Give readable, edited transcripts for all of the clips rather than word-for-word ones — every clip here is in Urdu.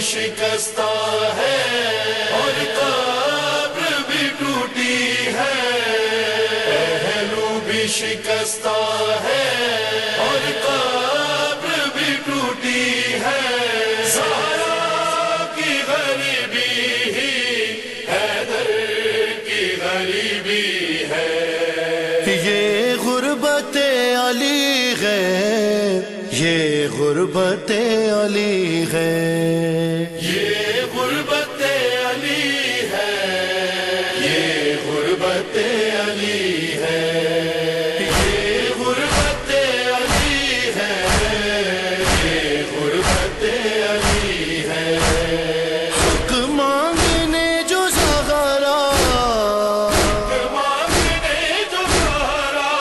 شکستہ ہے اور قبر بھی ٹوٹی ہے، پہلو بھی شکستہ ہے اور قبر بھی ٹوٹی ہے، زہرا کی غریبی ہی حیدر کی غریبی ہے، یہ غربت علی ہے، یہ غربت علی ہے، یہ غربت علی ہے، یہ غربت علی ہے، یہ غربت علی ہے، یہ غربت علی ہے، حق مانگنے جو زہرا، مانگنے جو زہرا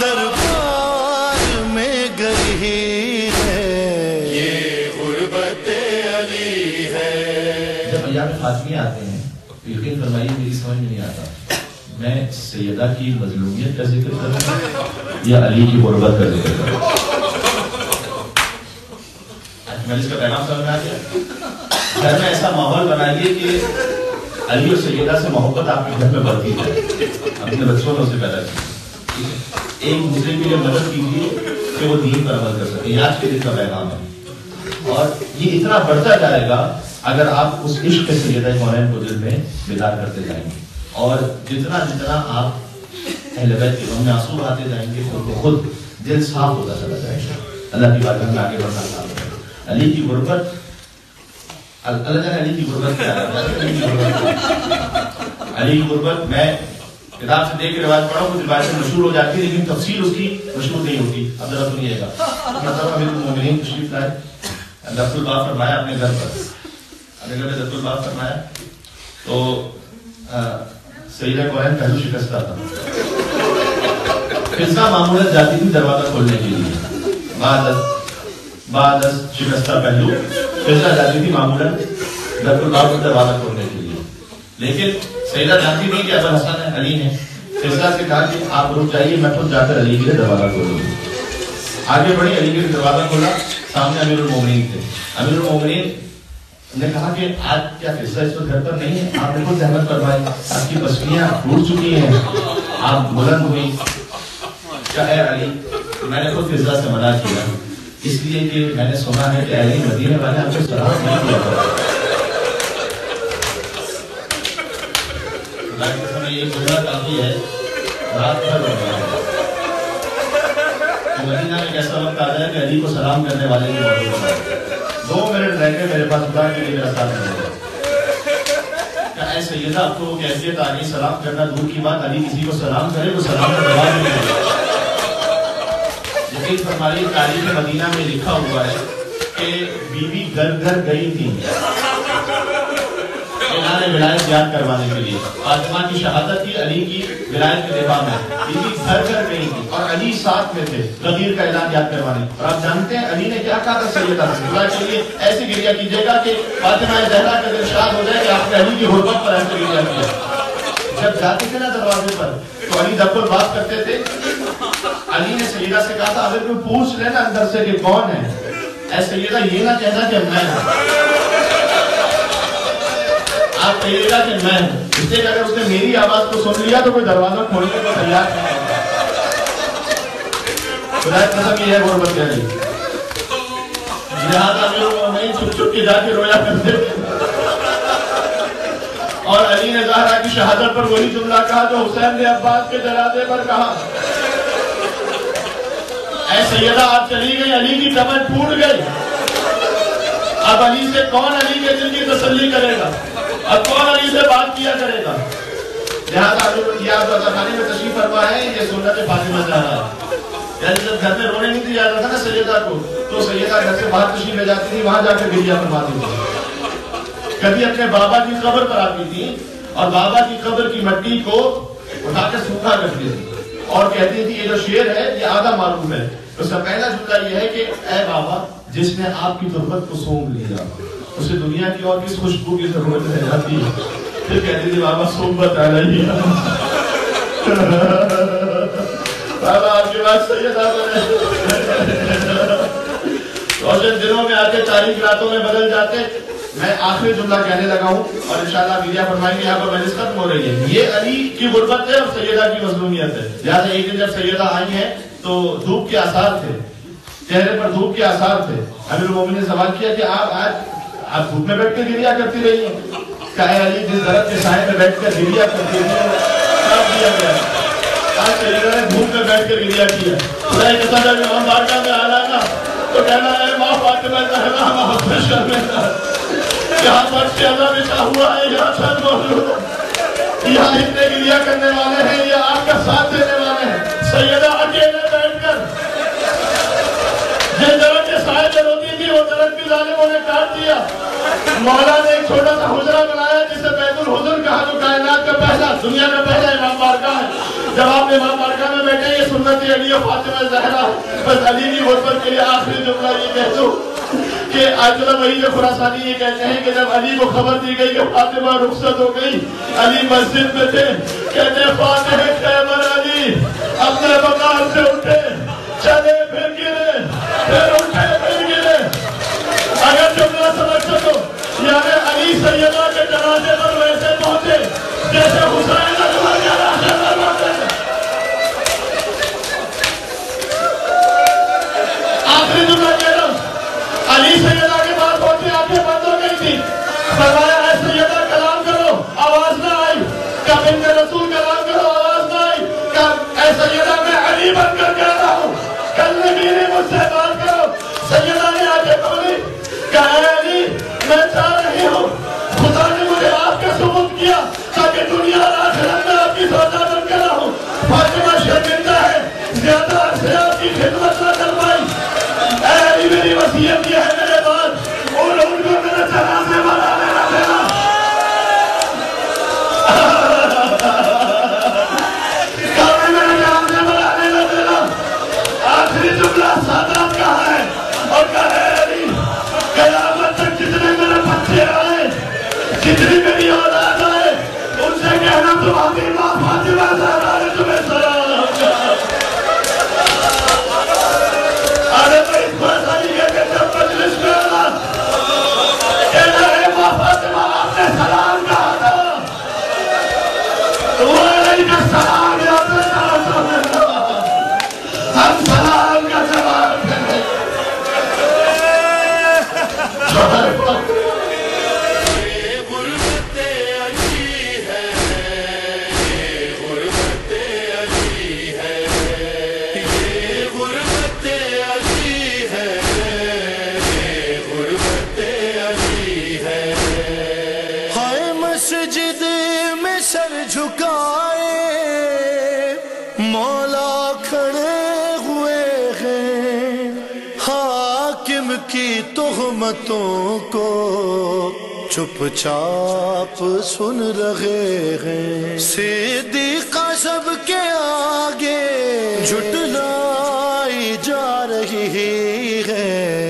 دربار میں گئی ہے، یہ غربت علی ہے۔ جب ایام خاتمی آتے ہیں تو یقین فرمائیے میری سمجھ میں نہیں آتا میں سیدہ کی مظلومیت کا ذکر کروں یا علی کی غربت کا ذکر کروں۔ میں اس کا پیغام سمجھ میں آ گیا۔ گھر میں ایسا ماحول بنائیے کہ علی اور سیدہ سے محبت آپ کے گھر میں بڑھتی جائے، اپنے بچوں نے اسے پیدا کیا، ایک دوسرے کے لیے مدد کیجیے کہ وہ دین پر عمل کر سکے۔ یہ آج کے دن کا پیغام ہے اور یہ اتنا بڑھتا جائے گا اگر آپ اس عشق کے سیدہ کونین کو دل میں بیدار کرتے جائیں گے، اور جتنا جتنا آپ اہل بیت کے غم میں آنسو بہاتے جائیں گے خود بخود دل صاف ہوتا چلا جائے گا۔ اللہ کی بارگاہ میں آگے بڑھنا چاہتا ہوں۔ علی کی غربت، اللہ جانے علی کی غربت کیا ہے؟ علی کی غربت میں کتاب سے دیکھ کے روایت پڑھوں کچھ روایتیں مشہور ہو جاتی ہے لیکن تفصیل اس کی مشہور نہیں ہوتی۔ اب ذرا سنیے گا۔ مطلب امیر المومنین تشریف لائے، دفع الباب فرمایا اپنے گھر پر، اپنے گھر میں دفع الباب فرمایا تو سیدہ کونین پہلو شکستہ تھا، فضا معمولاً جاتی تھی دروازہ کھولنے کے لیے، بعد از شکستہ پہلو فضا جاتی تھی معمولاً دفع الباب کا دروازہ کھولنے کے لیے، لیکن سیدہ جانتی نہیں کہ ابو الحسن علی نے فضا سے کہا کہ آپ رک جائیے، میں خود جا کر علی کے لیے دروازہ کھولوں گی۔ آگے بڑھی، علی کے لیے دروازہ کھولا، سامنے امیر المومنین تھے۔ امیر المومنین نے کہا کہ آج کیا فضا اس وقت گھر پر نہیں ہے؟ آپ نے خود زحمت فرمائی، آپ کی پسلیاں ٹوٹ چکی ہیں، آپ بلند ہوئی، کیا اے علی میں نے خود فضا سے منع کیا اس لیے کہ میں نے سنا ہے کہ اہل مدینے والے آپ کو سلام نہیں کیا کرتے۔ اللہ کے سمجھ یہ گزرا کافی ہے، رات بھر ہو گیا ہے۔ مدینہ میں ایسا وقت آ جائے کہ علی کو سلام کرنے والے کی موجود ہے، 2 منٹ رہ کے میرے پاس خدا کے لیے میرا ساتھ نہیں ہوگا۔ کیا اے سیدہ آپ کو وہ کیفیت آ گئی سلام کرنا دور کی بات، علی کسی کو سلام کرے وہ سلام کا جواب نہیں دے۔ یقین فرمائیے تاریخ مدینہ میں لکھا ہوا ہے کہ بیوی گھر گھر گئی تھی اعلان ولایت یاد کروانے کے لیے، فاطمہ کی شہادت تھی، علی کی ولایت کے دفاع میں، بیوی گھر گھر گئی تھی اور علی ساتھ میں تھے غدیر کا اعلان یاد کروانے۔ اور آپ جانتے ہیں علی نے کیا کہا تھا سیدہ سے؟ اللہ کے لیے ایسی گریہ کیجیے گا کہ فاطمہ زہرا کا دل شاد ہو جائے کہ آپ نے علی کی غربت پر ایسے گریہ کیا۔ جب جاتے تھے نا دروازے پر تو علی دفع الباب کرتے تھے، علی نے سیدہ سے کہا تھا اگر کوئی پوچھ لینا اندر سے کہ کون ہے، اے سیدہ یہ نہ کہنا کہ میں ہوں، آپ کہیے گا کہ میں ہوں، اس لیے کہ اگر اس نے میری آواز کو سن لیا تو کوئی دروازہ کھولنے کو تیار نہیں ہوگا۔ خدا کی قسم یہ ہے غربت کے علی، لہٰذا امیر المومنین چھپ چھپ کے جا کے رویا کرتے تھے، اور علی نے زہرا کی شہادت پر وہی جملہ کہا جو حسین نے عباس کے جنازے پر کہا، اے سیدہ آپ چلی گئی، علی کی کمر ٹوٹ گئی، اب علی سے کون علی کے دل کی تسلی کرے گا، اب کون علی سے بات کیا کرے گا؟ لہٰذا یہ آپ زمانے میں تشریف فرما ہے، یہ سنت فاطمہ زہرا ہے۔ یعنی جب گھر میں رونے نہیں دیا جاتا تھا نا سیدہ کو تو سیدہ گھر سے باہر تشریف لے جاتی تھی، وہاں جا کے گریہ فرماتی تھی۔ کبھی اپنے بابا کی قبر پر آتی تھی اور بابا کی قبر کی مٹی کو اٹھا کر سوکھا کرتی تھی اور کہتی تھی یہ جو شعر ہے یہ آدھا معروف ہے۔ اس کا پہلا جملہ یہ ہے کہ اے بابا جس نے آپ کی تربت کو سونپ لیا اسے دنیا کی اور کس خوشبو کی ضرورت رہ جاتی ہے۔ پھر کہتی تھی بابا صحبت علیہ بابا آپ کے بعد سیدہ بنے روشن دنوں میں آتے تاریخ راتوں میں بدل جاتے. میں آخری جملہ کہنے لگا ہوں اور انشاءاللہ میڈیا فرمائیں گے یہاں پر مجلس ختم ہو رہی ہے. یہ علی کی غربت ہے اور سیدہ کی مظلومیت ہے. لہٰذا ایک دن جب سیدہ آئی ہیں تو دھوپ کے آثار تھے, چہرے پر دھوپ کے آثار تھے. امیر المومنین نے سوال کیا کہ آپ دھوپ میں بیٹھ کے گریا کرتی رہی ہیں. کہا علی جس درخت کے سائے میں بیٹھ کر گریا کرتی رہی ہے کب دیا گیا. آج سیدہ نے دھوپ میں بیٹھ کر گریا کیا. خدا کے ساتھ جب امام بارگاہ میں آنا نا تو کہنا ہے ماں فاطمہ زہرا ماں شرمیلا یہاں پر شہزہ بچا ہوا ہے, یہاں چھت موجود ہے, یہاں اتنے گریا کرنے والے ہیں, یہ آپ کا ساتھ دینے والے ہیں. سیدہ اکیلے بیٹھ کر جس درخت کے سائے میں روتی تھی وہ درخت بھی ظالموں نے کاٹ دیا. مولا نے ایک چھوٹا سا حجرہ بنایا جسے بیت الحضر کہا, جو کائنات کا پہلا, دنیا کا پہلا امام بارگاہ ہے. جب آپ امام بارگاہ میں بیٹھے یہ سنت علی و فاطمہ زہرا, بس علی کی غربت کے لیے آخری جملہ یہ کہہ دوں کہ آیت اللہ وحید خراسانی یہ کہتے ہیں کہ جب علی کو خبر دی گئی کہ فاطمہ رخصت ہو گئی, علی مسجد میں تھے, کہتے ہیں فاتح خیبر علی اپنے مقام سے اٹھے, چلے پھر گرے, پھر اٹھے پھر گرے. اگر جملہ سمجھ سکو یعنی علی سیدہ کے جنازے پر ویسے پہنچے جیسے حسین اکبر کے جنازے پر پہنچے. آخری جملہ کہہ رہا ہوں, علی سیدہ کے بعد پہنچے, آنکھیں بند ہو گئی تھی, فرمایا اے سیدہ کلام کرو, آواز نہ آئی. کب ان کے رسول کلام کرو, آواز نہ آئی. کب اے سیدہ میں علی بن کر کہہ رہا ہوں, کل نبی مجھ سے بات کرو. سیدہ نے آنکھیں کھولی, کہا اے علی میں چاہ رہی ہوں, خدا نے مجھے آپ کا ثبوت کیا تاکہ دنیا اور آخرت میں آپ کی سودا بن کر رہوں. فاطمہ شرمندہ ہے, زیادہ عرصے آپ کی خدمت نہ کر پائی. اے علی میری وصیت یہ ہے میرے بعد ان کو میرے جنازے بنا لینا دینا. کہا میرے جنازے بنا لینا دینا. آخری جملہ سادات کا ہے اور کہا ہے علی قیامت تک جتنے میرے بچے آئے, جتنی میری اولاد آئے, ان سے کہنا تمہاری ماں فاطمہ زہرا نے تمہیں سلام کہا. آنے پر اس خراسانی کہتے جب مجلس میں آنا کہنا ہے ماں فاطمہ آپ نے سلام کہا تھا, وہ علیہ کا سلام یاد رکھنا, ہم سلام کا جواب کریں. یہ غربت علی ہے, یہ غربت علی ہے, یہ غربت علی ہے, یہ غربت علی ہے. ہائے مسجد میں سر جھکائے مولا کھڑے ہوئے ہیں, حاکم کی تہمتوں کو چپ چاپ سن رہے ہیں. صدیقہ سب کے آگے جھٹلائی جا رہی ہے,